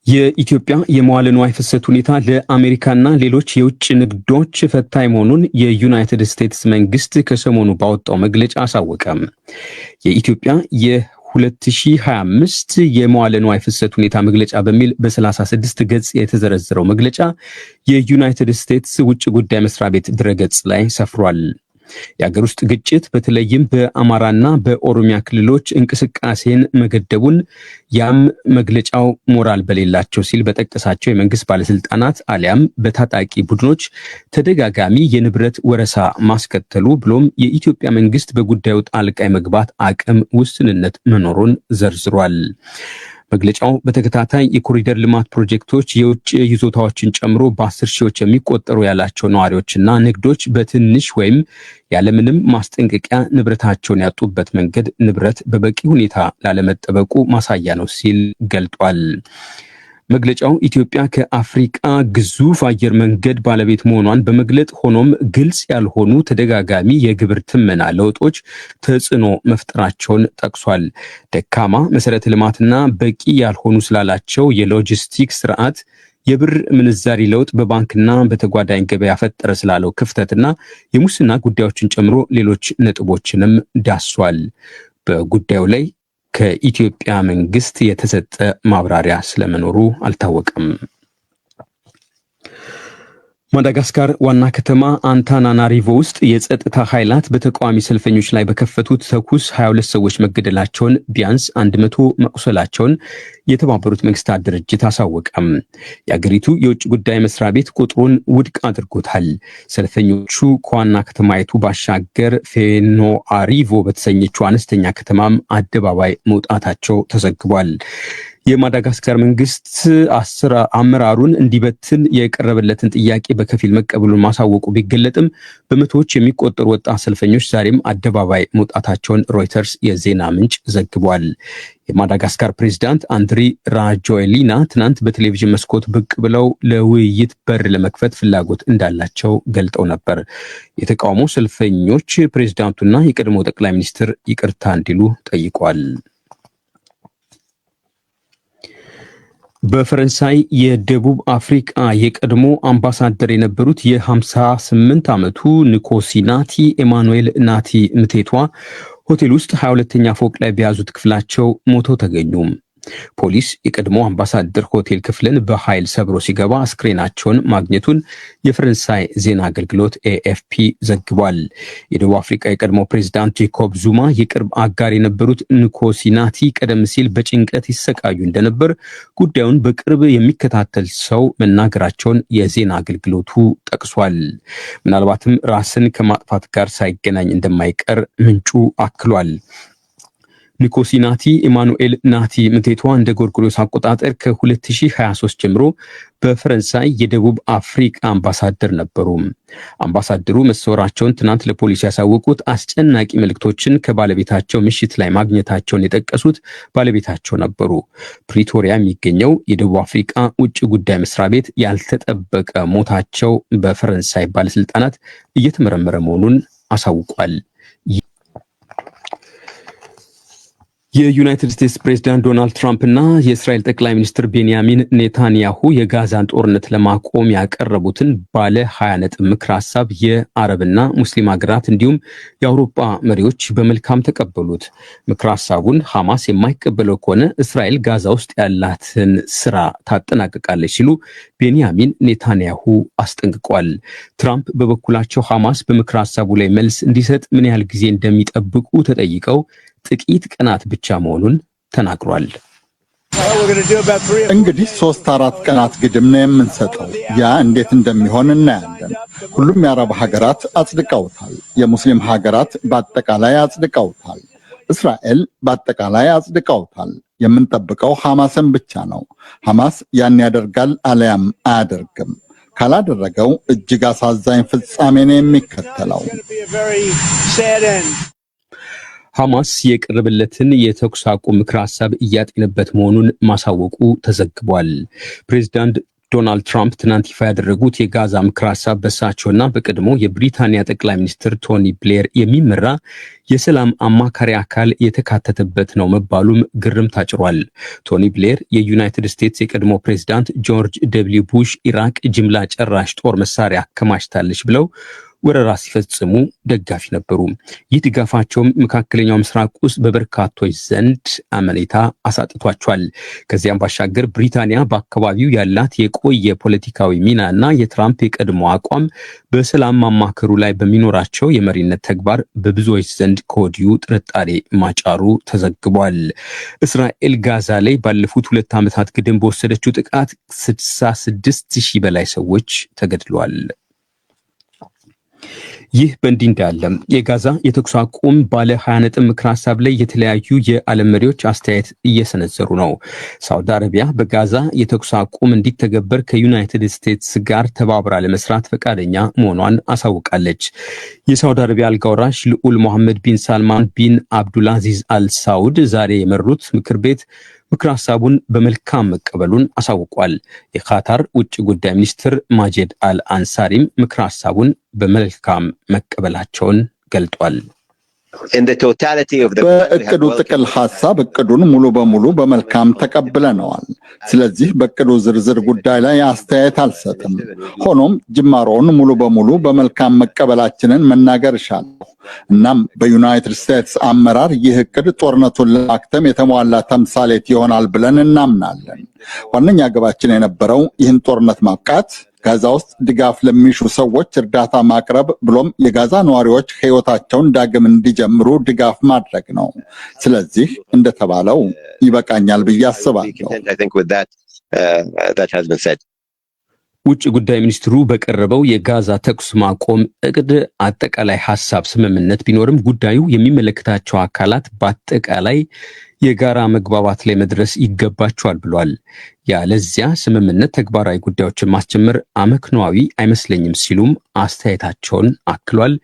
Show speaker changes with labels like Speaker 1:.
Speaker 1: የኢትዮጵያ የመዋለ ንዋይ ፍሰት ሁኔታ ለአሜሪካና ሌሎች የውጭ ንግዶች ፈታኝ መሆኑን የዩናይትድ ስቴትስ መንግስት ከሰሞኑ ባወጣው መግለጫ አሳወቀ። የኢትዮጵያ የ2025 የመዋለ ንዋይ ፍሰት ሁኔታ መግለጫ በሚል በ36 ገጽ የተዘረዘረው መግለጫ የዩናይትድ ስቴትስ ውጭ ጉዳይ መስሪያ ቤት ድረገጽ ላይ ሰፍሯል። የአገር ውስጥ ግጭት በተለይም በአማራና በኦሮሚያ ክልሎች እንቅስቃሴን መገደቡን ያም መግለጫው ሞራል በሌላቸው ሲል በጠቀሳቸው የመንግስት ባለስልጣናት አሊያም በታጣቂ ቡድኖች ተደጋጋሚ የንብረት ወረሳ ማስከተሉ ብሎም የኢትዮጵያ መንግስት በጉዳዩ ጣልቃ የመግባት አቅም ውስንነት መኖሩን ዘርዝሯል። መግለጫው በተከታታይ የኮሪደር ልማት ፕሮጀክቶች የውጭ ይዞታዎችን ጨምሮ በ10 ሺዎች የሚቆጠሩ ያላቸው ነዋሪዎችና ንግዶች በትንሽ ወይም ያለምንም ማስጠንቀቂያ ንብረታቸውን ያጡበት መንገድ ንብረት በበቂ ሁኔታ ላለመጠበቁ ማሳያ ነው ሲል ገልጧል። መግለጫው ኢትዮጵያ ከአፍሪቃ ግዙፍ አየር መንገድ ባለቤት መሆኗን በመግለጥ ሆኖም ግልጽ ያልሆኑ ተደጋጋሚ የግብር ትመና ለውጦች ተጽዕኖ መፍጠራቸውን ጠቅሷል። ደካማ መሰረተ ልማትና በቂ ያልሆኑ ስላላቸው የሎጂስቲክስ ስርዓት፣ የብር ምንዛሪ ለውጥ በባንክና በተጓዳኝ ገበያ ፈጠረ ስላለው ክፍተትና የሙስና ጉዳዮችን ጨምሮ ሌሎች ነጥቦችንም ዳሷል። በጉዳዩ ላይ ከኢትዮጵያ መንግስት የተሰጠ ማብራሪያ ስለመኖሩ አልታወቀም። ማዳጋስካር ዋና ከተማ አንታናናሪቮ ውስጥ የጸጥታ ኃይላት በተቃዋሚ ሰልፈኞች ላይ በከፈቱት ተኩስ 22 ሰዎች መገደላቸውን ቢያንስ 100 መቁሰላቸውን የተባበሩት መንግስታት ድርጅት አሳወቀም። የአገሪቱ የውጭ ጉዳይ መስሪያ ቤት ቁጥሩን ውድቅ አድርጎታል። ሰልፈኞቹ ከዋና ከተማይቱ ባሻገር ፌኖአሪቮ በተሰኘችው አነስተኛ ከተማም አደባባይ መውጣታቸው ተዘግቧል። የማዳጋስካር መንግስት አመራሩን እንዲበትን የቀረበለትን ጥያቄ በከፊል መቀበሉን ማሳወቁ ቢገለጥም በመቶዎች የሚቆጠሩ ወጣት ሰልፈኞች ዛሬም አደባባይ መውጣታቸውን ሮይተርስ የዜና ምንጭ ዘግቧል። የማዳጋስካር ፕሬዝዳንት አንድሪ ራጆኤሊና ትናንት በቴሌቪዥን መስኮት ብቅ ብለው ለውይይት በር ለመክፈት ፍላጎት እንዳላቸው ገልጠው ነበር። የተቃውሞ ሰልፈኞች ፕሬዝዳንቱና የቀድሞ ጠቅላይ ሚኒስትር ይቅርታ እንዲሉ ጠይቋል። በፈረንሳይ የደቡብ አፍሪካ የቀድሞ አምባሳደር የነበሩት የ58 ዓመቱ ንኮሲናቲ ኤማኑኤል ናቲ ምቴቷ ሆቴል ውስጥ 22ኛ ፎቅ ላይ በያዙት ክፍላቸው ሞተው ተገኙ። ፖሊስ የቀድሞ አምባሳደር ሆቴል ክፍልን በኃይል ሰብሮ ሲገባ አስክሬናቸውን ማግኘቱን የፈረንሳይ ዜና አገልግሎት ኤኤፍፒ ዘግቧል። የደቡብ አፍሪካ የቀድሞ ፕሬዝዳንት ጄኮብ ዙማ የቅርብ አጋር የነበሩት ንኮሲናቲ ቀደም ሲል በጭንቀት ይሰቃዩ እንደነበር ጉዳዩን በቅርብ የሚከታተል ሰው መናገራቸውን የዜና አገልግሎቱ ጠቅሷል። ምናልባትም ራስን ከማጥፋት ጋር ሳይገናኝ እንደማይቀር ምንጩ አክሏል። ንኮሲናቲ ኤማኑኤል ናቲ ምቴቷ እንደ ጎርጎሮስ አቆጣጠር ከ2023 ጀምሮ በፈረንሳይ የደቡብ አፍሪካ አምባሳደር ነበሩ። አምባሳደሩ መሰወራቸውን ትናንት ለፖሊስ ያሳወቁት አስጨናቂ መልእክቶችን ከባለቤታቸው ምሽት ላይ ማግኘታቸውን የጠቀሱት ባለቤታቸው ነበሩ። ፕሪቶሪያ የሚገኘው የደቡብ አፍሪካ ውጭ ጉዳይ መስሪያ ቤት ያልተጠበቀ ሞታቸው በፈረንሳይ ባለስልጣናት እየተመረመረ መሆኑን አሳውቋል። የዩናይትድ ስቴትስ ፕሬዝዳንት ዶናልድ ትራምፕ እና የእስራኤል ጠቅላይ ሚኒስትር ቤንያሚን ኔታንያሁ የጋዛን ጦርነት ለማቆም ያቀረቡትን ባለ 20 ነጥብ ምክር ሀሳብ የአረብና ሙስሊም ሀገራት እንዲሁም የአውሮፓ መሪዎች በመልካም ተቀበሉት። ምክር ሀሳቡን ሐማስ የማይቀበለው ከሆነ እስራኤል ጋዛ ውስጥ ያላትን ስራ ታጠናቅቃለች ሲሉ ቤንያሚን ኔታንያሁ አስጠንቅቋል። ትራምፕ በበኩላቸው ሐማስ በምክር ሀሳቡ ላይ መልስ እንዲሰጥ ምን ያህል ጊዜ እንደሚጠብቁ ተጠይቀው ጥቂት ቀናት ብቻ መሆኑን ተናግሯል።
Speaker 2: እንግዲህ 3-4 ቀናት ግድም ነው የምንሰጠው። ያ እንዴት እንደሚሆን እናያለን። ሁሉም የአረብ ሀገራት አጽድቀውታል። የሙስሊም ሀገራት በአጠቃላይ አጽድቀውታል። እስራኤል በአጠቃላይ አጽድቀውታል። የምንጠብቀው ሐማስን ብቻ ነው። ሐማስ ያን ያደርጋል አለያም አያደርግም። ካላደረገው እጅግ አሳዛኝ ፍጻሜ ነው የሚከተለው።
Speaker 1: ሐማስ የቀረበለትን የተኩስ አቁም ምክር ሀሳብ እያጤነበት መሆኑን ማሳወቁ ተዘግቧል። ፕሬዝዳንት ዶናልድ ትራምፕ ትናንት ይፋ ያደረጉት የጋዛ ምክር ሀሳብ በእሳቸውና በቀድሞ የብሪታንያ ጠቅላይ ሚኒስትር ቶኒ ብሌር የሚመራ የሰላም አማካሪ አካል የተካተተበት ነው መባሉም ግርምት አጭሯል። ቶኒ ብሌር የዩናይትድ ስቴትስ የቀድሞ ፕሬዝዳንት ጆርጅ ደብሊው ቡሽ ኢራቅ ጅምላ ጨራሽ ጦር መሳሪያ አከማችታለች ብለው ወረራ ሲፈጽሙ ደጋፊ ነበሩ። ይህ ድጋፋቸውም መካከለኛው ምስራቅ ውስጥ በበርካቶች ዘንድ አመኔታ አሳጥቷቸዋል። ከዚያም ባሻገር ብሪታንያ በአካባቢው ያላት የቆየ ፖለቲካዊ ሚና እና የትራምፕ የቀድሞ አቋም በሰላም ማማከሩ ላይ በሚኖራቸው የመሪነት ተግባር በብዙዎች ዘንድ ከወዲሁ ጥርጣሬ ማጫሩ ተዘግቧል። እስራኤል ጋዛ ላይ ባለፉት 2 ዓመታት ግድም በወሰደችው ጥቃት 66,000 በላይ ሰዎች ተገድለዋል። ይህ በእንዲህ እንዳለ የጋዛ የተኩስ አቁም ባለ 20 ነጥብ ምክር ሀሳብ ላይ የተለያዩ የዓለም መሪዎች አስተያየት እየሰነዘሩ ነው። ሳውዲ አረቢያ በጋዛ የተኩስ አቁም እንዲተገበር ከዩናይትድ ስቴትስ ጋር ተባብራ ለመስራት ፈቃደኛ መሆኗን አሳውቃለች። የሳውዲ አረቢያ አልጋ ወራሽ ልዑል ሞሐመድ ቢን ሳልማን ቢን አብዱልአዚዝ አልሳውድ ዛሬ የመሩት ምክር ቤት ምክር ሀሳቡን በመልካም መቀበሉን አሳውቋል። የካታር ውጭ ጉዳይ ሚኒስትር ማጄድ አል አንሳሪም ምክር ሀሳቡን በመልካም መቀበላቸውን ገልጧል።
Speaker 2: በእቅዱ ጥቅል ሀሳብ እቅዱን ሙሉ በሙሉ በመልካም ተቀብለነዋል። ስለዚህ በእቅዱ ዝርዝር ጉዳይ ላይ አስተያየት አልሰጥም። ሆኖም ጅማሮውን ሙሉ በሙሉ በመልካም መቀበላችንን መናገር እሻለሁ። እናም በዩናይትድ ስቴትስ አመራር ይህ እቅድ ጦርነቱን ለማክተም የተሟላ ተምሳሌት ይሆናል ብለን እናምናለን። ዋነኛ ግባችን የነበረው ይህን ጦርነት ማብቃት፣ ጋዛ ውስጥ ድጋፍ ለሚሹ ሰዎች እርዳታ ማቅረብ ብሎም የጋዛ ነዋሪዎች ሕይወታቸውን ዳግም እንዲጀምሩ ድጋፍ ማድረግ ነው። ስለዚህ እንደተባለው ይበቃኛል ብዬ አስባለሁ።
Speaker 1: ውጭ ጉዳይ ሚኒስትሩ በቀረበው የጋዛ ተኩስ ማቆም እቅድ አጠቃላይ ሀሳብ ስምምነት ቢኖርም ጉዳዩ የሚመለከታቸው አካላት በአጠቃላይ የጋራ መግባባት ላይ መድረስ ይገባቸዋል ብሏል። ያለዚያ ስምምነት ተግባራዊ ጉዳዮችን ማስጀመር አመክንዮአዊ አይመስለኝም ሲሉም አስተያየታቸውን አክሏል።